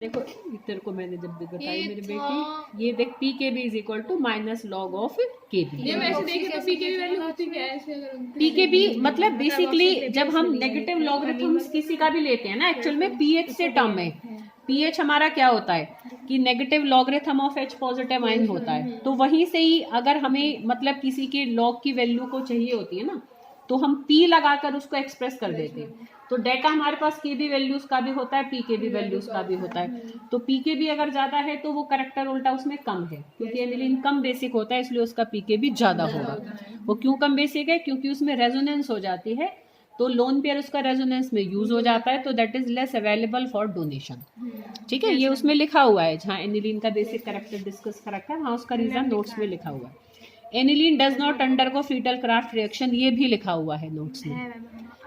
देखो तेरे को मैंने जब भी बताई मेरी बेटी, ये देख P K B is equal to minus log of K B. P K B मतलब बेसिकली जब हम नेगेटिव लॉगरिथम्स किसी का भी लेते हैं ना, एक्चुअल में पीएच से टर्म है। पीएच हमारा क्या होता है कि negative logarithm of H positive ion होता है। तो वहीं से ही अगर हमें मतलब किसी के लॉग की वैल्यू को चाहिए होती है ना, तो हम पी लगाकर उसको एक्सप्रेस कर देते हैं। तो डेटा हमारे पास के बी वैल्यूज का भी होता है, पी के बी वैल्यूज का भी होता है। तो पी के बी अगर ज्यादा है तो वो करेक्टर उल्टा उसमें कम है, क्योंकि एनिलीन कम बेसिक होता है इसलिए उसका पी के बी ज्यादा होगा। वो क्यों कम बेसिक है? क्योंकि उसमें रेजोनेंस हो जाती है, तो लोन पेयर उसका रेजोनेंस में यूज हो जाता है, तो that is less available for donation. ठीक है, ये उसमें लिखा हुआ है जहाँ एनिलीन का बेसिक करेक्टर डिस्कस कर रखा है, वहाँ उसका रीजन नोट्स में लिखा हुआ है। Aniline does not undergo Friedel Crafts reaction, ये भी लिखा हुआ है नोट्स में।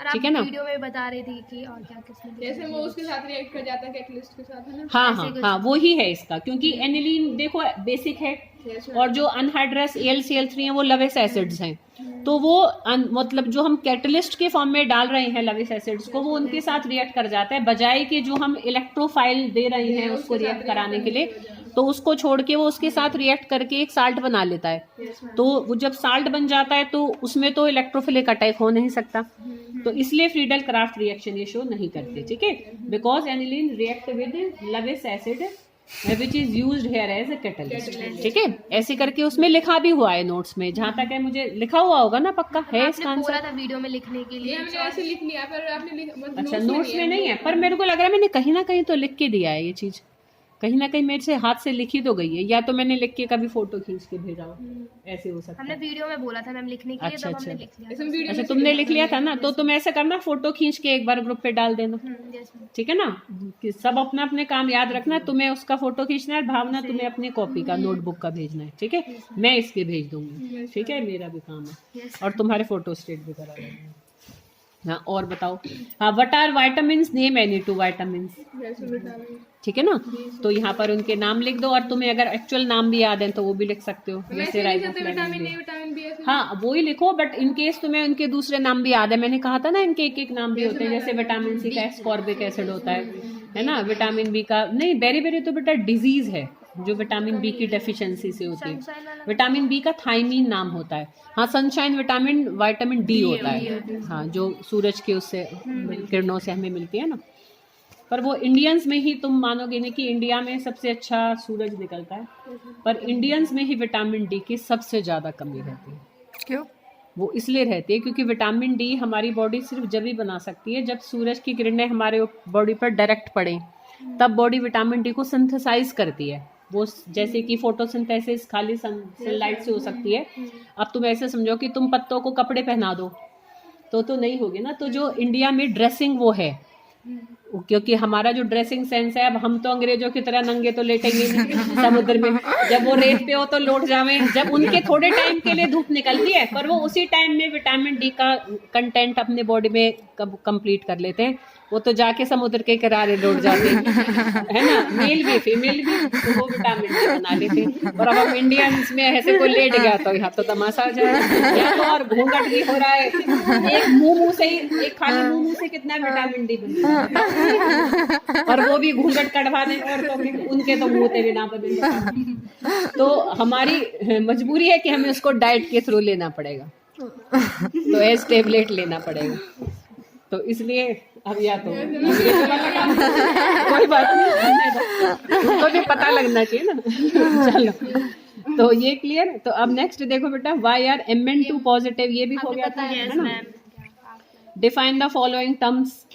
ठीक है ना, वीडियो में बता रही थी कि और क्या किसमें जैसे वो उसके साथ रिएक्ट कर जाता है कैटलिस्ट के साथ, है ना? हाँ, वो ही है इसका, क्योंकि एनिलीन देखो बेसिक है और जो अनहाइड्रस AlCl3 है वो लवेस एसिड्स हैं। तो वो मतलब जो हम कैटलिस्ट के फॉर्म में डाल रहे हैं लवेस एसिड्स को, वो उनके साथ रिएक्ट कर जाता है, बजाय कि जो हम इलेक्ट्रोफाइल दे रहे हैं उसको रिएक्ट कराने के लिए, तो उसको छोड़ के वो उसके साथ रिएक्ट करके एक साल्ट बना लेता है। तो वो जब साल्ट बन जाता है तो उसमें तो इलेक्ट्रोफिलिक अटैक हो नहीं सकता, तो इसलिए फ्रीडल क्राफ्ट रिएक्शन ये शो नहीं करते। ठीक है, because aniline react with Lewis acid which is used here as a catalyst. ठीक है, ऐसे करके उसमें लिखा भी हुआ है नोट्स में, जहां तक है मुझे लिखा हुआ होगा ना, पक्का है इसका आंसर। बोला था वीडियो में लिखने के लिए, हमने ऐसे लिख लिया पर आपने अच्छा, नोट्स में नहीं है, पर मेरे को लग रहा है मैंने कहीं ना कहीं तो लिख के दिया है ये चीज, कहीं ना कहीं मेरे से हाथ से लिखी तो गई है, या तो मैंने लिख के कभी फोटो खींच के भेजा हो, ऐसे हो सकता है। हमने वीडियो में बोला था मैम लिखने के लिए, अच्छा, तब हमने अच्छा। लिख लिया। अच्छा, तुमने लिख लिया था ना, तो तुम ऐसा करना, फोटो खींच के एक बार ग्रुप पे डाल देना। ठीक है ना, कि सब अपना अपने काम याद रखना, तुम्हें उसका फोटो खींचना है, भावना तुम्हें अपनी कॉपी का नोटबुक का भेजना है। ठीक है, मैं इसके भेज दूंगी। ठीक है, मेरा भी काम है, और तुम्हारे फोटो स्टेट भी करा देंगे। हाँ, और बताओ। हाँ, what are vitamins, name any two vitamins. ठीक है ना, तो यहाँ पर उनके नाम लिख दो, और तुम्हें अगर एक्चुअल नाम भी याद है तो वो भी लिख सकते हो, जैसे राइबोफ्लेविन। हाँ, वो ही लिखो, बट इन केस तुम्हें उनके दूसरे नाम भी याद है, मैंने कहा था ना इनके एक एक नाम भी होते हैं, जैसे विटामिन सी का एस्कॉर्बिक एसिड होता है ना, विटामिन बी का नहीं, बेरी तो बेटा डिजीज है जो विटामिन बी की डेफिशिएंसी से होती है। विटामिन बी का थायमीन नाम होता है। हाँ, सनशाइन विटामिन डी होता है, हाँ, जो सूरज के उससे किरणों से हमें मिलती है ना। पर वो इंडियंस में ही, तुम मानोगे नहीं कि इंडिया में सबसे अच्छा सूरज निकलता है, पर इंडियंस में ही विटामिन डी की सबसे ज़्यादा कमी रहती है। क्यों? वो इसलिए रहती है क्योंकि विटामिन डी हमारी बॉडी सिर्फ जब ही बना सकती है जब सूरज की किरणें हमारे बॉडी पर डायरेक्ट पड़े, तब बॉडी विटामिन डी को सिंथेसाइज करती है। वो जैसे कि फोटोसिंथेसिस खाली सनलाइट से हो सकती है। अब तुम ऐसे समझो कि तुम पत्तों को कपड़े पहना दो तो नहीं होगी ना। तो जो इंडिया में ड्रेसिंग वो है, क्योंकि हमारा जो ड्रेसिंग सेंस है, अब हम तो अंग्रेजों की तरह नंगे तो लेटेंगे नहीं समुद्र में, जब वो रेत पे हो तो लौट जावे। जब उनके थोड़े टाइम के लिए धूप निकलती है, पर वो उसी टाइम में विटामिन डी का कंटेंट अपने बॉडी में कंप्लीट कर लेते हैं, वो तो जाके समुद्र के किनारे लौट जाते हैं, है ना, मेल भी फीमेल भी, तो वो विटामिन डी बना लेते हैं। और अब हम इंडियंस में ऐसे कोई लेट गया तो यहाँ तो तमाशा हो जाए, या तो और घूंघट भी हो रहा है, एक मुंह से ही, एक खाली मुंह से कितना विटामिन डी बनता, और वो भी घूंघट कटवा दें, और तो उनके तो मुंह पे भी ना बदले। तो हमारी मजबूरी है कि हमें उसको डाइट के थ्रू लेना पड़ेगा, तो एज टेबलेट लेना पड़ेगा। तो इसलिए अब या तो कोई बात नहीं, उनको भी पता लगना चाहिए ना। चलो, तो ये क्लियर। तो अब नेक्स्ट देखो बेटा, वाई आर Mn2 पॉजिटिव, ये भी हो गया था, है ना। Define the following terms,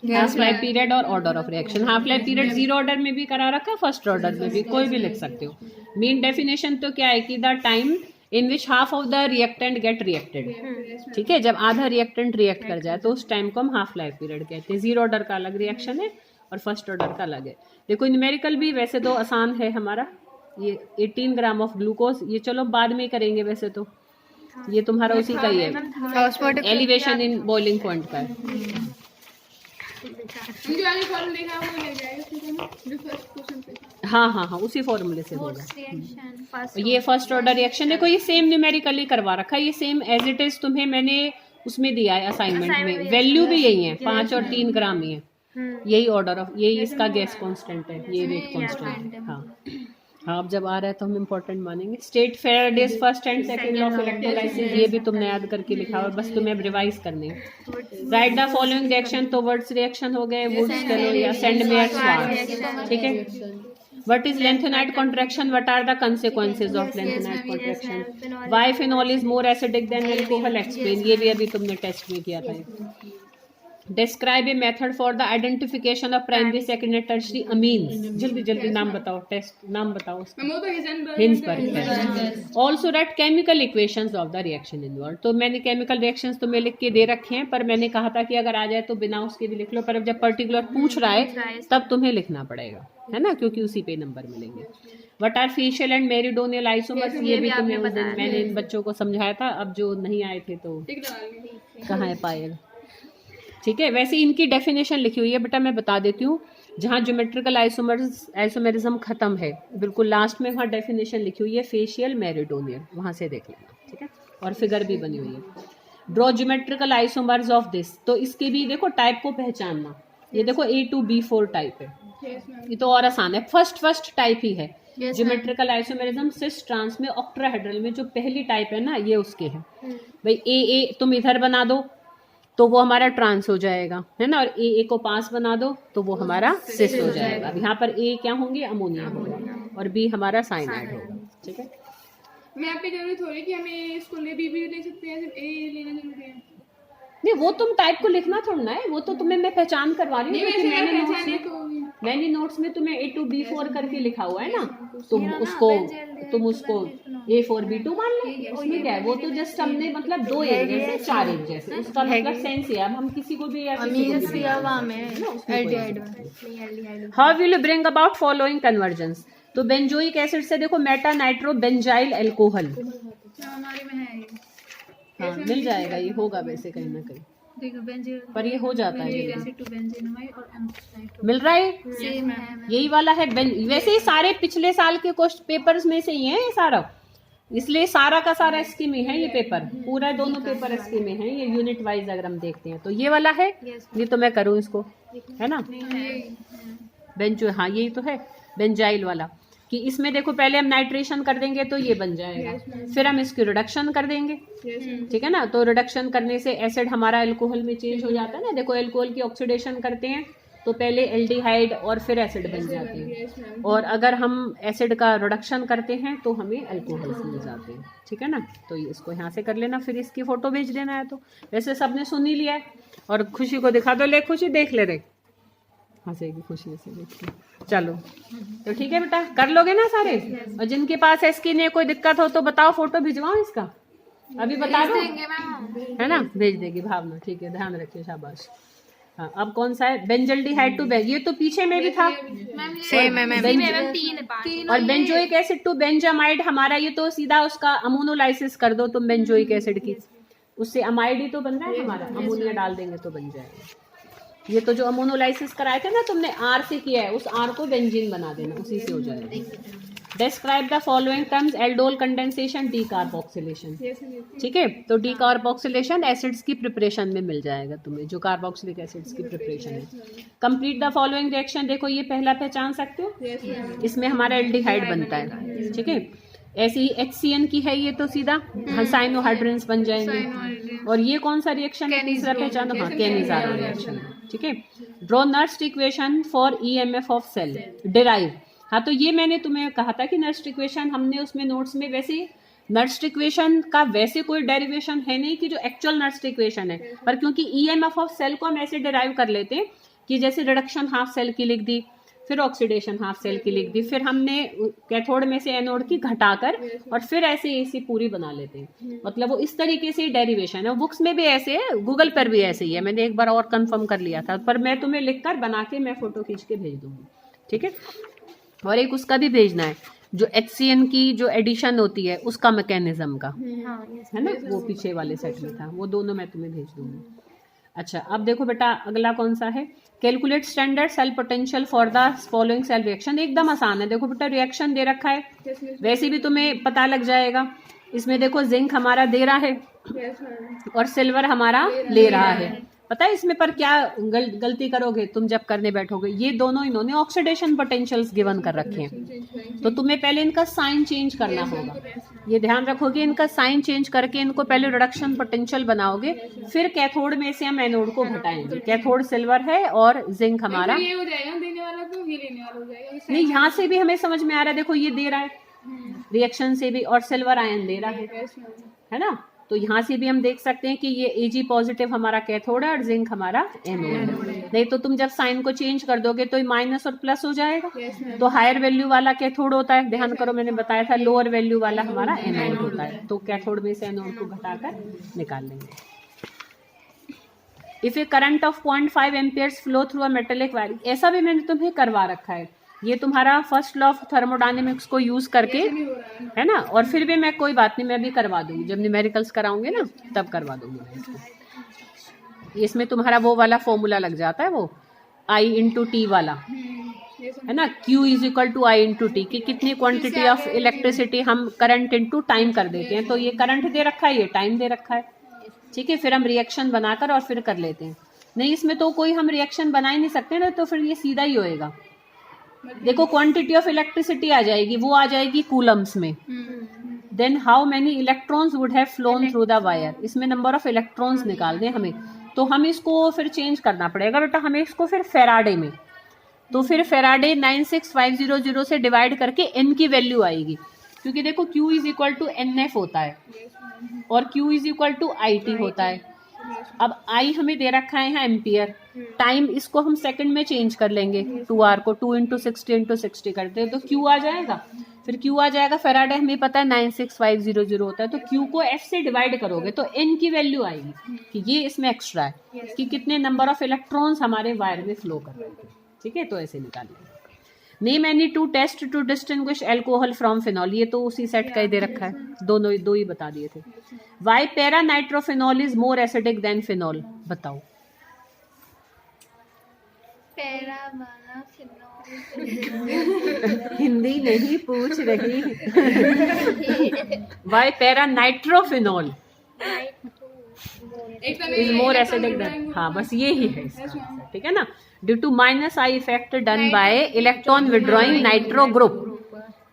half life period और order of reaction. Half life period 0 order में भी करा रखा है, फर्स्ट ऑर्डर में भी, कोई भी लिख सकते हो। मेन डेफिनेशन तो क्या है कि the time in which half of the reactant get reacted. ठीक है, जब आधा रिएक्टेंट रिएक्ट कर जाए तो उस टाइम को हम हाफ लाइफ पीरियड कहते हैं। 0 ऑर्डर का अलग रिएक्शन है और फर्स्ट ऑर्डर का अलग है। देखो न्यूमेरिकल भी वैसे तो आसान है हमारा, ये 18 ग्राम ऑफ ग्लूकोज, ये चलो बाद में करेंगे, वैसे तो ये तुम्हारा उसी का ही है, एलिवेशन इन बॉइलिंग पॉइंट का है। हाँ, उसी फॉर्मूले से होगा। ये फर्स्ट ऑर्डर रिएक्शन, देखो ये सेम न्यूमेरिकली करवा रखा है, ये सेम एज इट इज तुम्हें मैंने उसमें दिया है असाइनमेंट में, वैल्यू भी यही है, 5 और 3 ग्राम ही है। यही ऑर्डर ऑफ, यही इसका गैस कांस्टेंट है, ये रेट कांस्टेंट है। हाँ हाँ, अब जब आ रहा है तो हम इम्पोर्टेंट मानेंगे। State Faraday's first and second law of electrolysis, ये भी तुमने याद करके लिखा हुआ, बस तुम्हें अब रिवाइज करने हैं। राइट द फॉलोइंग रिएक्शन, तो वर्ड्स रिएक्शन हो गए, वुड्स चलो या सेंड में स्वार्ट्ज, ठीक है। What is lanthanide contraction? What are the consequences of lanthanide contraction? Why phenol is more acidic than alcohol? Explain. ये भी अभी तुमने टेस्ट में किया था। Describe a method for the identification of primary, secondary, tertiary amines. जल्दी जल्दी नाम बताओ, टेस्ट नाम बताओ। Hinsberg test. Also write chemical equations of the reaction involved. तो मैंने chemical reactions तुम्हें लिख के दे रखे हैं, पर मैंने कहा था कि अगर आ जाए तो बिना उसके भी लिख लो, पर अब जब पर्टिकुलर पूछ रहा है तब तुम्हें लिखना पड़ेगा, है ना, क्योंकि उसी पे नंबर मिलेंगे। What are facial and meridional isomers? ये भी तुम्हें उस दिन मैंने इन बच्चों को समझाया था, अब जो नहीं आए थे तो कहाँ है पायल, ठीक है। वैसे इनकी डेफिनेशन लिखी हुई है बेटा, मैं बता देती हूँ। जहाँ ज्योमेट्रिकल आइसोमेरिज्म खत्म है बिल्कुल लास्ट में, वहाँ डेफिनेशन लिखी हुई है फेशियल मेरिडोनियल, वहाँ से देख लेना, ठीक है। और फिगर भी बनी हुई है। Draw geometrical isomers of this, तो इसके भी देखो टाइप को पहचानना। ये देखो A2B4 टाइप है, ये तो और आसान है, फर्स्ट टाइप ही है। ज्योमेट्रिकल आइसोमेरिज्म सिस ट्रांस में ऑक्टाहेड्रल में जो पहली टाइप है ना, ये उसके है भाई। ए तुम इधर बना दो तो वो हमारा ट्रांस हो जाएगा, है ना, और ए को पास बना दो तो वो हमारा सिस हो जाएगा। यहाँ पर ए क्या होंगे, अमोनिया होगा, और बी हमारा साइनाइड होगा, ठीक है। मैं आप पे जरूरत हो रही कि हमें इसको बी भी ले सकते हैं, सिर्फ ए लेना जरूरी है? नहीं, वो तुम टाइप को लिखना थोड़ा ना है, वो तो तुम्हें मैं पहचान करवा रही हूँ, क्योंकि मैंने नोट्स में तुम्हें A2B4 करके लिखा हुआ है ना, तुम उसको A4 B2 मान लो, उसमें क्या है, वो तो जस्ट हमने मतलब 2 एक जैसे 4 एक जैसे, उसका मतलब सेंस है। अब हम किसी को भी how will you bring about following convergence, तो बेंजोइक एसिड से देखो मेटा नाइट्रो बेंजाइल एल्कोहल, हाँ मिल जाएगा, ये होगा वैसे कहीं ना कहीं, पर ये हो जाता है, मिल रहा है, यही वाला है। वैसे ही सारे पिछले साल के क्वेश्चन पेपर्स में से ही है ये सारा, इसलिए सारा का सारा इसके में है ये पेपर, पूरा दोनों पेपर इसके में है, ये यूनिट वाइज अगर हम देखते हैं तो ये वाला है। ये तो मैं करूँ इसको, है ना, बेंजो, हाँ यही तो है बेंजाइल वाला, कि इसमें देखो पहले हम नाइट्रेशन कर देंगे तो ये बन जाएगा, फिर हम इसकी रिडक्शन कर देंगे, ठीक है ना। तो रिडक्शन करने से एसिड हमारा अल्कोहल में चेंज हो जाता है ना, देखो अल्कोहल की ऑक्सीडेशन करते हैं तो पहले एल्डिहाइड और फिर एसिड बन जाते हैं, और अगर हम एसिड का रिडक्शन करते हैं तो हमें अल्कोहल मिल जाते हैं, ठीक है ना। तो इसको यहाँ से कर लेना, फिर इसकी फोटो भेज देना है। तो वैसे सबने सुन ही लिया है, और खुशी को दिखा दो, ले खुशी देख ले रहे, हंसेगी खुशी से देख के। चलो तो ठीक है बेटा, कर लोगे ना सारे, और जिनके पास इसकी ने कोई दिक्कत हो तो बताओ, फोटो भिजवाओ इसका, अभी बता दो, है ना, भेज देगी भावना, ठीक है, ध्यान रखिए, शाबाश। हाँ, अब कौन सा है, बेंजल्डिहाइड टू बेंज, ये तो पीछे में भी था सेम है, और बेंजोइक एसिड टू बेंजामाइड हमारा, ये तो सीधा उसका अमोनोलाइसिस कर दो तुम बेंजोइक एसिड की, उससे अमाइड ही तो बन रहा है हमारा, अमोनिया डाल देंगे तो बन जाएगा। ये तो जो अमोनोलाइसिस कराए थे ना तुमने, आर से किया है, उस आर को बेंजीन बना देना, उसी से हो जाएगा। Describe the following terms, aldol condensation, decarboxylation, ठीक है। तो डीकार्बोक्सिलेशन एसिड्स की प्रिपरेशन में मिल जाएगा तुम्हें, जो कार्बोक्सिलिक एसिड्स की प्रिपरेशन है। कंप्लीट द फॉलोइंग रिएक्शन, देखो ये पहला पहचान सकते हो, इसमें हमारा एल्डिहाइड बनता है, ठीक है। ऐसे ही HCN की है ये, तो सीधा साइनोहाइड्रेंस बन जाएंगे। और ये कौन सा रिएक्शन है, तीसरा पहचानो, हाँ केनिज़ारो रिएक्शन, ठीक है। Draw Nernst equation for EMF of cell, derive, हाँ तो ये मैंने तुम्हें कहा था कि नर्स्ट इक्वेशन हमने उसमें नोट्स में, वैसे नर्स्ट इक्वेशन का वैसे कोई डेरिवेशन है नहीं कि जो एक्चुअल नर्स्ट इक्वेशन है, पर क्योंकि EMF ऑफ सेल को हम ऐसे डिराइव कर लेते हैं कि जैसे रिडक्शन हाफ सेल की लिख दी, फिर ऑक्सीडेशन हाफ सेल की लिख दी, फिर हमने कैथोड में से एनोड की घटाकर और फिर ऐसे ऐसी पूरी बना लेते हैं, मतलब वो इस तरीके से डेरिवेशन है। बुक्स में भी ऐसे है, गूगल पर भी ऐसे ही है, मैंने एक बार और कंफर्म कर लिया था, पर मैं तुम्हें लिखकर बना के मैं फोटो खींच के भेज दूंगी, ठीक है। और एक उसका भी भेजना है जो HCN की जो एडिशन होती है उसका मैकेनिज्म का, है ना, वो पीछे वाले सेट में था, वो दोनों मैं तुम्हें भेज दूंगी। अच्छा, अब देखो बेटा अगला कौन सा है, calculate standard cell potential for the following cell reaction, एकदम आसान है। देखो बेटा रिएक्शन दे रखा है, वैसे भी तुम्हें पता लग जाएगा। इसमें देखो जिंक हमारा दे रहा है और सिल्वर हमारा ले रहा है, पता है इसमें पर क्या गलती करोगे तुम जब करने बैठोगे, ये दोनों इन्होंने ऑक्सीडेशन पोटेंशियल्स गिवन कर रखे हैं, तो तुम्हें पहले इनका साइन चेंज करना होगा। ये ध्यान रखोगे, इनका साइन चेंज करके इनको पहले रिडक्शन पोटेंशियल बनाओगे, फिर कैथोड में से हम एनोड को घटाएंगे। कैथोड सिल्वर है और जिंक हमारा, ये हो जाएगा देने वाला, तो ये लेने वाला हो जाएगा। नहीं यहाँ से भी हमें समझ में आ रहा है, देखो ये दे रहा है रिएक्शन से भी, और सिल्वर आयन दे रहा है ना, तो यहाँ से भी हम देख सकते हैं कि ये Ag पॉजिटिव हमारा कैथोड है और जिंक हमारा एनोड है। नहीं तो तुम जब साइन को चेंज कर दोगे तो ये माइनस और प्लस हो जाएगा। तो हायर वैल्यू वाला कैथोड होता है, ध्यान करो मैंने बताया था, लोअर वैल्यू वाला हमारा एनोड होता है। तो कैथोड में से एनोड को घटाकर निकाल लेंगे। If A current of 0.5 amperes flow through a metallic wire, ऐसा भी मैंने तुम्हें करवा रखा है, ये तुम्हारा फर्स्ट लॉ ऑफ थर्मोडायनेमिक्स को यूज करके है ना। और फिर भी मैं कोई बात नहीं, मैं भी करवा दूंगी, जब न्यूमेरिकल्स कराऊंगे ना तब करवा दूंगी मैं इसको। इसमें तुम्हारा वो वाला फॉर्मूला लग जाता है, वो I/T वाला है ना, Q = I/T, कि कितनी क्वांटिटी ऑफ इलेक्ट्रिसिटी हम करंट इनटू टाइम कर देते हैं। तो ये करंट दे रखा है, ये टाइम दे रखा है, ठीक है। फिर हम रिएक्शन बनाकर और फिर कर लेते हैं। नहीं इसमें तो कोई हम रिएक्शन बना ही नहीं सकते ना, तो फिर ये सीधा ही होएगा। देखो क्वांटिटी ऑफ इलेक्ट्रिसिटी आ जाएगी, वो आ जाएगी कूलम्स में। Then how many electrons would have flown through the wire, इसमें नंबर ऑफ इलेक्ट्रॉन्स निकालने हमें, तो हम इसको फिर चेंज करना पड़ेगा बेटा हमें इसको फिर फेराडे में। तो फिर फेराडे 96500 से डिवाइड करके n की वैल्यू आएगी, क्योंकि देखो Q = NF होता है और Q = IT होता है। अब I हमें दे रखा है यहाँ एम्पियर, टाइम इसको हम सेकंड में चेंज कर लेंगे, 2R को 2 × 60 × 60 करते हैं तो Q आ जाएगा। फिर Q आ जाएगा, फेराडे हमें पता है 96500 होता है, तो Q को F से डिवाइड करोगे तो N की वैल्यू आएगी कि ये इसमें एक्स्ट्रा है कि कितने नंबर ऑफ इलेक्ट्रॉन्स हमारे वायर में फ्लो कर रहे हैं, ठीक है। तो ऐसे निकालिए। Name any 2 test to distinguish alcohol from phenol, ये तो उसी सेट का ही दे रखा है, दो ही बता दिए थे। Why para nitrophenol is more acidic than phenol, बताओ। पैरा वाला फिनॉल हिंदी नहीं पूछ रही। Why para nitrophenol is more acidic than, हाँ बस ये ही है इसका आंसर, ठीक है ना। Due to -I effect done by electron withdrawing nitro group,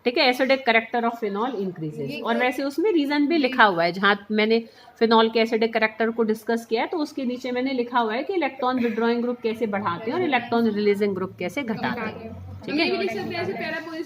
ठीक है, acidic character of phenol increases. और वैसे उसमें रीजन भी लिखा हुआ है, जहाँ मैंने फिनॉल के एसिडिक करेक्टर को डिस्कस किया है तो उसके नीचे मैंने लिखा हुआ है कि इलेक्ट्रॉन विड्रॉइंग ग्रुप कैसे बढ़ाते हैं और इलेक्ट्रॉन रिलीजिंग ग्रुप कैसे घटाते हैं, ठीक है।